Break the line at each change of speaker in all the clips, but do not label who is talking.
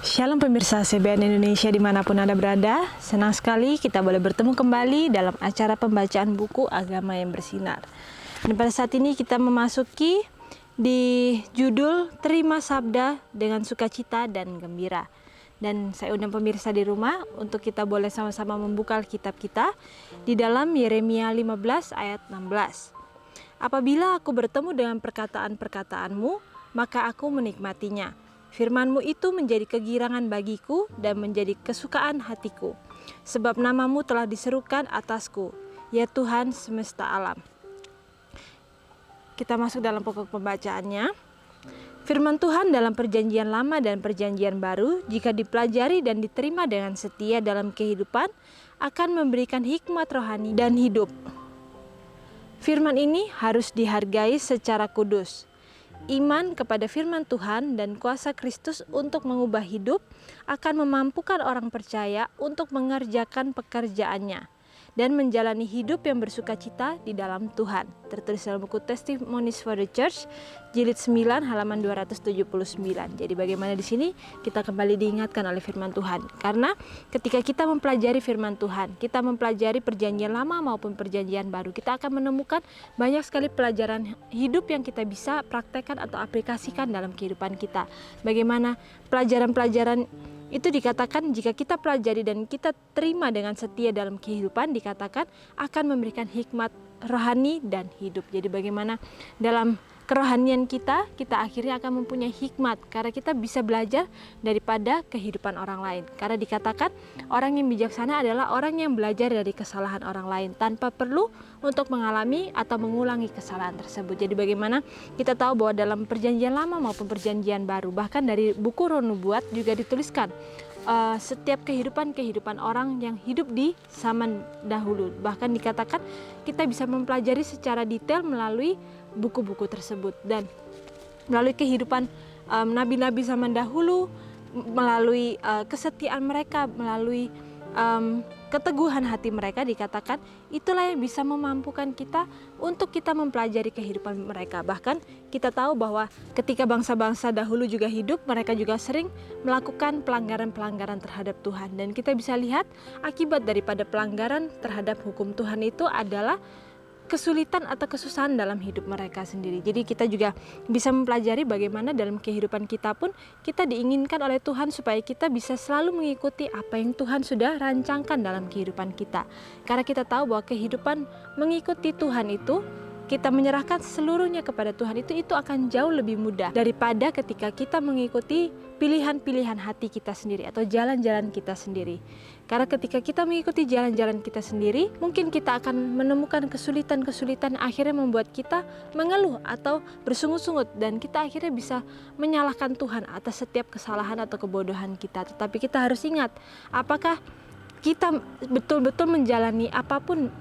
Shalom pemirsa CBN Indonesia dimanapun Anda berada. Senang sekali kita boleh bertemu kembali dalam acara pembacaan buku Agama yang Bersinar. Dan pada saat ini kita memasuki di judul Terima Sabda dengan Sukacita dan Gembira. Dan saya undang pemirsa di rumah untuk kita boleh sama-sama membuka Alkitab kita di dalam Yeremia 15 ayat 16. Apabila aku bertemu dengan perkataan-perkataanmu, maka aku menikmatinya. Firman-Mu itu menjadi kegirangan bagiku dan menjadi kesukaan hatiku. Sebab nama-Mu telah diserukan atasku, ya Tuhan semesta alam. Kita masuk dalam pokok pembacaannya. Firman Tuhan dalam perjanjian lama dan perjanjian baru, jika dipelajari dan diterima dengan setia dalam kehidupan, akan memberikan hikmat rohani dan hidup. Firman ini harus dihargai secara kudus. Iman kepada firman Tuhan dan kuasa Kristus untuk mengubah hidup akan memampukan orang percaya untuk mengerjakan pekerjaannya dan menjalani hidup yang bersukacita di dalam Tuhan. Tertulis dalam buku Testimonies for the Church, jilid 9 halaman 279. Jadi bagaimana di sini kita kembali diingatkan oleh firman Tuhan. Karena ketika kita mempelajari firman Tuhan, kita mempelajari perjanjian lama maupun perjanjian baru, kita akan menemukan banyak sekali pelajaran hidup yang kita bisa praktekkan atau aplikasikan dalam kehidupan kita. Bagaimana pelajaran-pelajaran itu dikatakan jika kita pelajari dan kita terima dengan setia dalam kehidupan, dikatakan akan memberikan hikmat rohani dan hidup. Jadi bagaimana dalam kerohanian kita akhirnya akan mempunyai hikmat karena kita bisa belajar daripada kehidupan orang lain. Karena dikatakan orang yang bijaksana adalah orang yang belajar dari kesalahan orang lain tanpa perlu untuk mengalami atau mengulangi kesalahan tersebut. Jadi bagaimana kita tahu bahwa dalam perjanjian lama maupun perjanjian baru, bahkan dari buku Roh Nubuat juga dituliskan setiap kehidupan orang yang hidup di zaman dahulu. Bahkan dikatakan kita bisa mempelajari secara detail melalui buku-buku tersebut dan melalui kehidupan nabi-nabi zaman dahulu, melalui kesetiaan mereka, melalui keteguhan hati mereka, dikatakan itulah yang bisa memampukan kita untuk kita mempelajari kehidupan mereka. Bahkan kita tahu bahwa ketika bangsa-bangsa dahulu juga hidup, mereka juga sering melakukan pelanggaran-pelanggaran terhadap Tuhan. Dan kita bisa lihat akibat daripada pelanggaran terhadap hukum Tuhan itu adalah kesulitan atau kesusahan dalam hidup mereka sendiri. Jadi kita juga bisa mempelajari bagaimana dalam kehidupan kita pun kita diinginkan oleh Tuhan supaya kita bisa selalu mengikuti apa yang Tuhan sudah rancangkan dalam kehidupan kita. Karena kita tahu bahwa kehidupan mengikuti Tuhan itu, kita menyerahkan seluruhnya kepada Tuhan itu akan jauh lebih mudah daripada ketika kita mengikuti pilihan-pilihan hati kita sendiri atau jalan-jalan kita sendiri. Karena ketika kita mengikuti jalan-jalan kita sendiri, mungkin kita akan menemukan kesulitan-kesulitan akhirnya membuat kita mengeluh atau bersungut-sungut dan kita akhirnya bisa menyalahkan Tuhan atas setiap kesalahan atau kebodohan kita. Tetapi kita harus ingat, apakah kita betul-betul menjalani apapun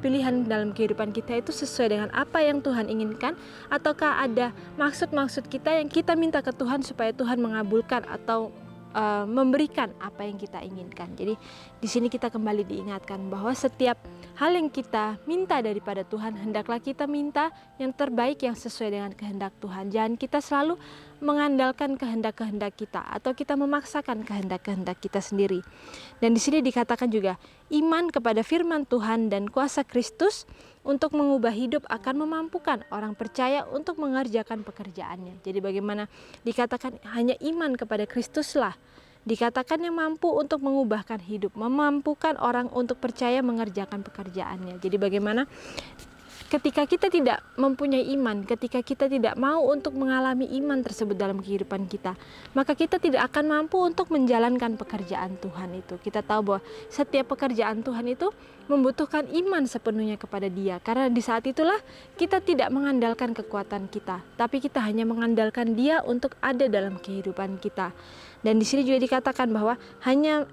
pilihan dalam kehidupan kita itu sesuai dengan apa yang Tuhan inginkan, ataukah ada maksud-maksud kita yang kita minta ke Tuhan supaya Tuhan mengabulkan atau memberikan apa yang kita inginkan. Jadi di sini kita kembali diingatkan bahwa setiap hal yang kita minta daripada Tuhan, hendaklah kita minta yang terbaik yang sesuai dengan kehendak Tuhan. Jangan kita selalu mengandalkan kehendak-kehendak kita atau kita memaksakan kehendak-kehendak kita sendiri. Dan di sini dikatakan juga iman kepada firman Tuhan dan kuasa Kristus untuk mengubah hidup akan memampukan orang percaya untuk mengerjakan pekerjaannya. Jadi bagaimana dikatakan hanya iman kepada Kristuslah dikatakan yang mampu untuk mengubahkan hidup, memampukan orang untuk percaya mengerjakan pekerjaannya. Jadi bagaimana ketika kita tidak mempunyai iman, ketika kita tidak mau untuk mengalami iman tersebut dalam kehidupan kita, maka kita tidak akan mampu untuk menjalankan pekerjaan Tuhan itu. Kita tahu bahwa setiap pekerjaan Tuhan itu membutuhkan iman sepenuhnya kepada Dia. Karena di saat itulah kita tidak mengandalkan kekuatan kita, tapi kita hanya mengandalkan Dia untuk ada dalam kehidupan kita. Dan di sini juga dikatakan bahwa hanya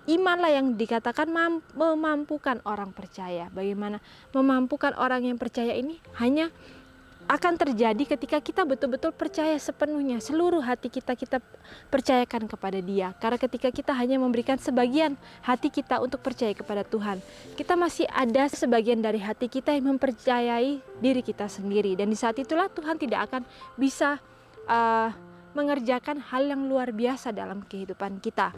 imanlah yang dikatakan memampukan orang percaya. Bagaimana memampukan orang yang percaya ini hanya akan terjadi ketika kita betul-betul percaya sepenuhnya, seluruh hati kita percayakan kepada Dia. Karena ketika kita hanya memberikan sebagian hati kita untuk percaya kepada Tuhan, kita masih ada sebagian dari hati kita yang mempercayai diri kita sendiri. Dan di saat itulah Tuhan tidak akan bisa mengerjakan hal yang luar biasa dalam kehidupan kita.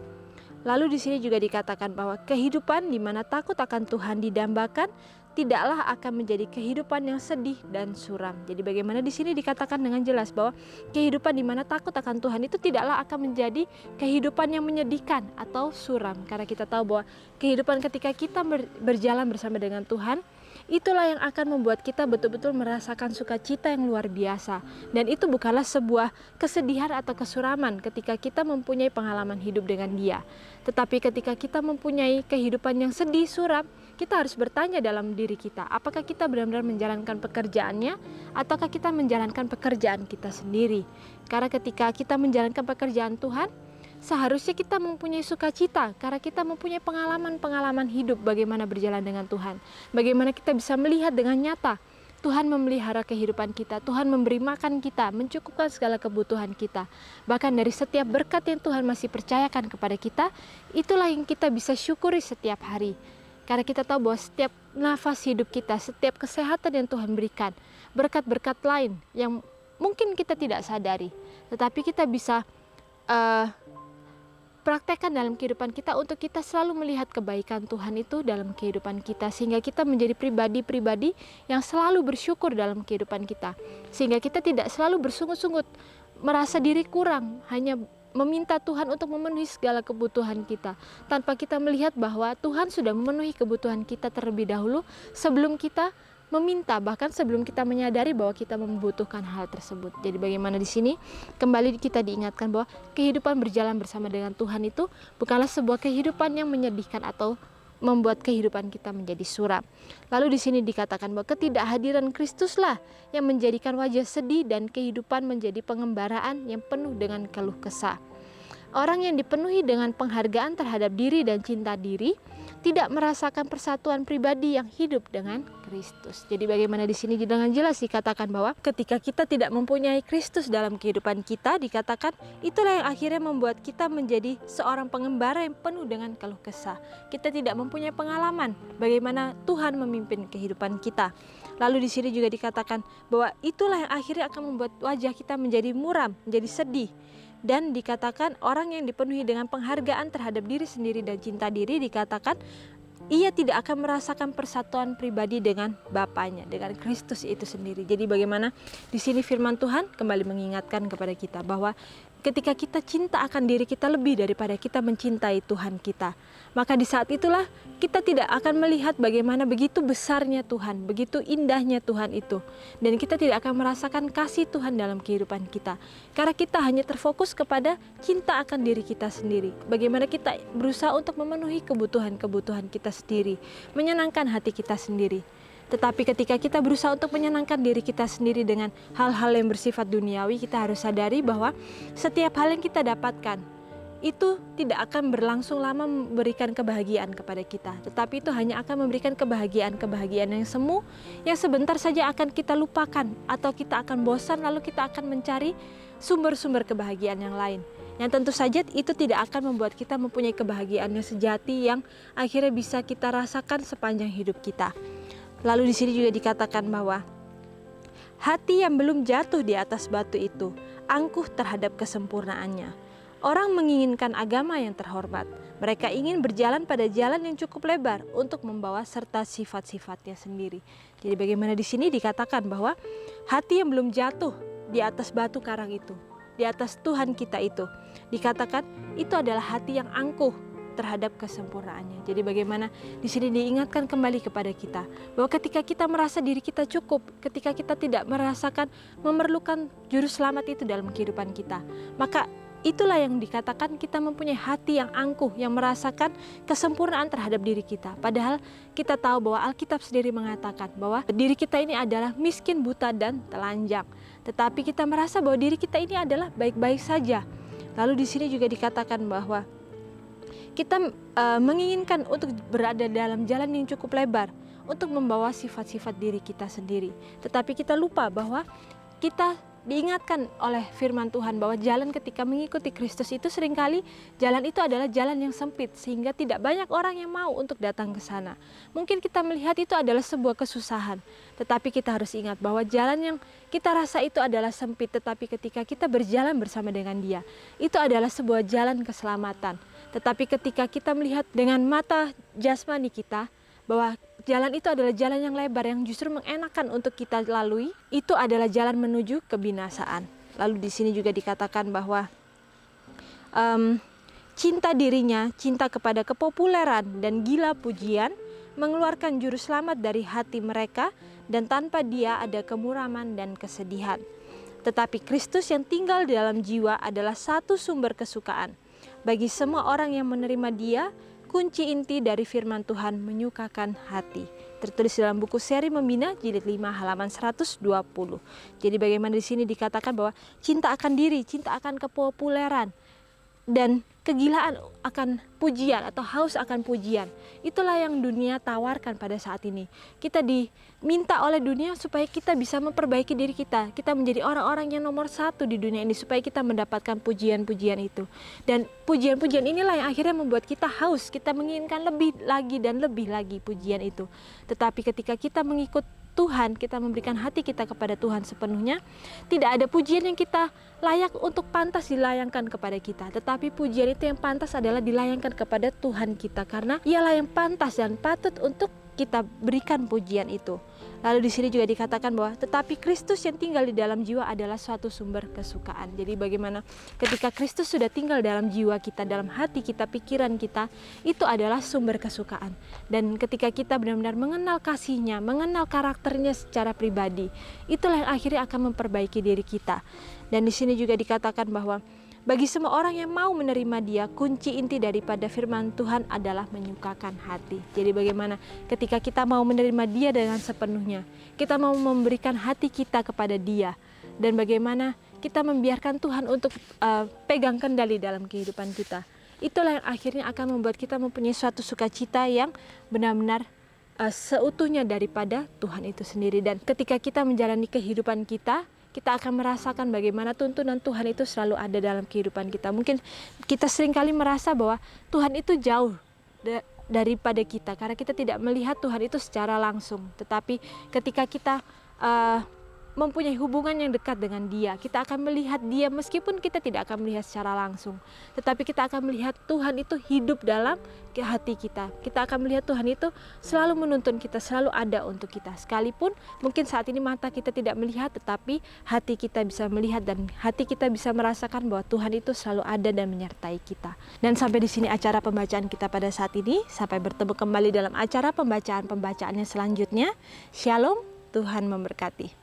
Lalu di sini juga dikatakan bahwa kehidupan di mana takut akan Tuhan didambakan tidaklah akan menjadi kehidupan yang sedih dan suram. Jadi bagaimana di sini dikatakan dengan jelas bahwa kehidupan di mana takut akan Tuhan itu tidaklah akan menjadi kehidupan yang menyedihkan atau suram. Karena kita tahu bahwa kehidupan ketika kita berjalan bersama dengan Tuhan, itulah yang akan membuat kita betul-betul merasakan sukacita yang luar biasa. Dan itu bukanlah sebuah kesedihan atau kesuraman ketika kita mempunyai pengalaman hidup dengan Dia. Tetapi ketika kita mempunyai kehidupan yang sedih, suram, kita harus bertanya dalam diri kita, apakah kita benar-benar menjalankan pekerjaannya ataukah kita menjalankan pekerjaan kita sendiri. Karena ketika kita menjalankan pekerjaan Tuhan, seharusnya kita mempunyai sukacita karena kita mempunyai pengalaman-pengalaman hidup bagaimana berjalan dengan Tuhan. Bagaimana kita bisa melihat dengan nyata Tuhan memelihara kehidupan kita, Tuhan memberi makan kita, mencukupkan segala kebutuhan kita. Bahkan dari setiap berkat yang Tuhan masih percayakan kepada kita, itulah yang kita bisa syukuri setiap hari. Karena kita tahu bahwa setiap nafas hidup kita, setiap kesehatan yang Tuhan berikan, berkat-berkat lain yang mungkin kita tidak sadari, tetapi kita bisa praktekkan dalam kehidupan kita untuk kita selalu melihat kebaikan Tuhan itu dalam kehidupan kita, sehingga kita menjadi pribadi-pribadi yang selalu bersyukur dalam kehidupan kita, sehingga kita tidak selalu bersungut-sungut merasa diri kurang, hanya meminta Tuhan untuk memenuhi segala kebutuhan kita tanpa kita melihat bahwa Tuhan sudah memenuhi kebutuhan kita terlebih dahulu sebelum kita meminta, bahkan sebelum kita menyadari bahwa kita membutuhkan hal tersebut. Jadi bagaimana di sini kembali kita diingatkan bahwa kehidupan berjalan bersama dengan Tuhan itu bukanlah sebuah kehidupan yang menyedihkan atau membuat kehidupan kita menjadi suram. Lalu di sini dikatakan bahwa ketidakhadiran Kristuslah yang menjadikan wajah sedih dan kehidupan menjadi pengembaraan yang penuh dengan keluh kesah. Orang yang dipenuhi dengan penghargaan terhadap diri dan cinta diri tidak merasakan persatuan pribadi yang hidup dengan Kristus. Jadi bagaimana di sini dengan jelas dikatakan bahwa ketika kita tidak mempunyai Kristus dalam kehidupan kita, dikatakan itulah yang akhirnya membuat kita menjadi seorang pengembara yang penuh dengan keluh kesah. Kita tidak mempunyai pengalaman bagaimana Tuhan memimpin kehidupan kita. Lalu di sini juga dikatakan bahwa itulah yang akhirnya akan membuat wajah kita menjadi muram, menjadi sedih. Dan dikatakan orang yang dipenuhi dengan penghargaan terhadap diri sendiri dan cinta diri, dikatakan ia tidak akan merasakan persatuan pribadi dengan Bapaknya, dengan Kristus itu sendiri. Jadi bagaimana di sini firman Tuhan kembali mengingatkan kepada kita bahwa ketika kita cinta akan diri kita lebih daripada kita mencintai Tuhan kita, maka di saat itulah kita tidak akan melihat bagaimana begitu besarnya Tuhan, begitu indahnya Tuhan itu. Dan kita tidak akan merasakan kasih Tuhan dalam kehidupan kita. Karena kita hanya terfokus kepada cinta akan diri kita sendiri. Bagaimana kita berusaha untuk memenuhi kebutuhan-kebutuhan kita sendiri, menyenangkan hati kita sendiri. Tetapi ketika kita berusaha untuk menyenangkan diri kita sendiri dengan hal-hal yang bersifat duniawi, kita harus sadari bahwa setiap hal yang kita dapatkan itu tidak akan berlangsung lama memberikan kebahagiaan kepada kita. Tetapi itu hanya akan memberikan kebahagiaan yang semu, yang sebentar saja akan kita lupakan, atau kita akan bosan lalu kita akan mencari sumber-sumber kebahagiaan yang lain. Yang tentu saja itu tidak akan membuat kita mempunyai kebahagiaan yang sejati yang akhirnya bisa kita rasakan sepanjang hidup kita. Lalu di sini juga dikatakan bahwa hati yang belum jatuh di atas batu itu angkuh terhadap kesempurnaannya. Orang menginginkan agama yang terhormat. Mereka ingin berjalan pada jalan yang cukup lebar untuk membawa serta sifat-sifatnya sendiri. Jadi bagaimana di sini dikatakan bahwa hati yang belum jatuh di atas batu karang itu, di atas Tuhan kita itu, dikatakan itu adalah hati yang angkuh terhadap kesempurnaannya. Jadi bagaimana di sini diingatkan kembali kepada kita bahwa ketika kita merasa diri kita cukup, ketika kita tidak merasakan memerlukan juru selamat itu dalam kehidupan kita, maka itulah yang dikatakan kita mempunyai hati yang angkuh, yang merasakan kesempurnaan terhadap diri kita. Padahal kita tahu bahwa Alkitab sendiri mengatakan bahwa diri kita ini adalah miskin, buta, dan telanjang. Tetapi kita merasa bahwa diri kita ini adalah baik-baik saja. Lalu di sini juga dikatakan bahwa kita menginginkan untuk berada dalam jalan yang cukup lebar untuk membawa sifat-sifat diri kita sendiri. Tetapi kita lupa bahwa kita diingatkan oleh firman Tuhan bahwa jalan ketika mengikuti Kristus itu seringkali jalan itu adalah jalan yang sempit sehingga tidak banyak orang yang mau untuk datang ke sana. Mungkin kita melihat itu adalah sebuah kesusahan, tetapi kita harus ingat bahwa jalan yang kita rasa itu adalah sempit, tetapi ketika kita berjalan bersama dengan Dia, itu adalah sebuah jalan keselamatan. Tetapi ketika kita melihat dengan mata jasmani kita bahwa jalan itu adalah jalan yang lebar yang justru mengenakan untuk kita lalui, itu adalah jalan menuju kebinasaan. Lalu di sini juga dikatakan bahwa cinta dirinya, cinta kepada kepopuleran dan gila pujian mengeluarkan juru selamat dari hati mereka, dan tanpa Dia ada kemuraman dan kesedihan. Tetapi Kristus yang tinggal di dalam jiwa adalah satu sumber kesukaan. Bagi semua orang yang menerima Dia, kunci inti dari firman Tuhan menyukakan hati. Tertulis dalam buku Seri Membina jilid 5 halaman 120. Jadi bagaimana di sini dikatakan bahwa cinta akan diri, cinta akan kepopuleran, dan kegilaan akan pujian atau haus akan pujian. Itulah yang dunia tawarkan pada saat ini. Kita diminta oleh dunia supaya kita bisa memperbaiki diri kita. Kita menjadi orang-orang yang nomor satu di dunia ini supaya kita mendapatkan pujian-pujian itu. Dan pujian-pujian inilah yang akhirnya membuat kita haus. Kita menginginkan lebih lagi dan lebih lagi pujian itu. Tetapi ketika kita mengikut Tuhan, kita memberikan hati kita kepada Tuhan sepenuhnya, tidak ada pujian yang kita layak untuk pantas dilayangkan kepada kita. Tetapi pujian itu yang pantas adalah dilayangkan kepada Tuhan kita, karena Ialah yang pantas dan patut untuk kita berikan pujian itu. Lalu di sini juga dikatakan bahwa tetapi Kristus yang tinggal di dalam jiwa adalah suatu sumber kesukaan. Jadi bagaimana ketika Kristus sudah tinggal dalam jiwa kita, dalam hati kita, pikiran kita, itu adalah sumber kesukaan. Dan ketika kita benar-benar mengenal kasih-Nya, mengenal karakternya secara pribadi, itulah yang akhirnya akan memperbaiki diri kita. Dan di sini juga dikatakan bahwa bagi semua orang yang mau menerima Dia, kunci inti daripada firman Tuhan adalah menyukakan hati. Jadi bagaimana ketika kita mau menerima Dia dengan sepenuhnya, kita mau memberikan hati kita kepada Dia, dan bagaimana kita membiarkan Tuhan untuk pegang kendali dalam kehidupan kita. Itulah yang akhirnya akan membuat kita mempunyai suatu sukacita yang benar-benar seutuhnya daripada Tuhan itu sendiri. Dan ketika kita menjalani kehidupan kita akan merasakan bagaimana tuntunan Tuhan itu selalu ada dalam kehidupan kita. Mungkin kita seringkali merasa bahwa Tuhan itu jauh daripada kita, karena kita tidak melihat Tuhan itu secara langsung. Tetapi ketika kita mempunyai hubungan yang dekat dengan Dia, kita akan melihat Dia meskipun kita tidak akan melihat secara langsung. Tetapi kita akan melihat Tuhan itu hidup dalam hati kita. Kita akan melihat Tuhan itu selalu menuntun kita, selalu ada untuk kita. Sekalipun mungkin saat ini mata kita tidak melihat, tetapi hati kita bisa melihat dan hati kita bisa merasakan bahwa Tuhan itu selalu ada dan menyertai kita. Dan sampai di sini acara pembacaan kita pada saat ini. Sampai bertemu kembali dalam acara pembacaan-pembacaannya selanjutnya. Shalom, Tuhan memberkati.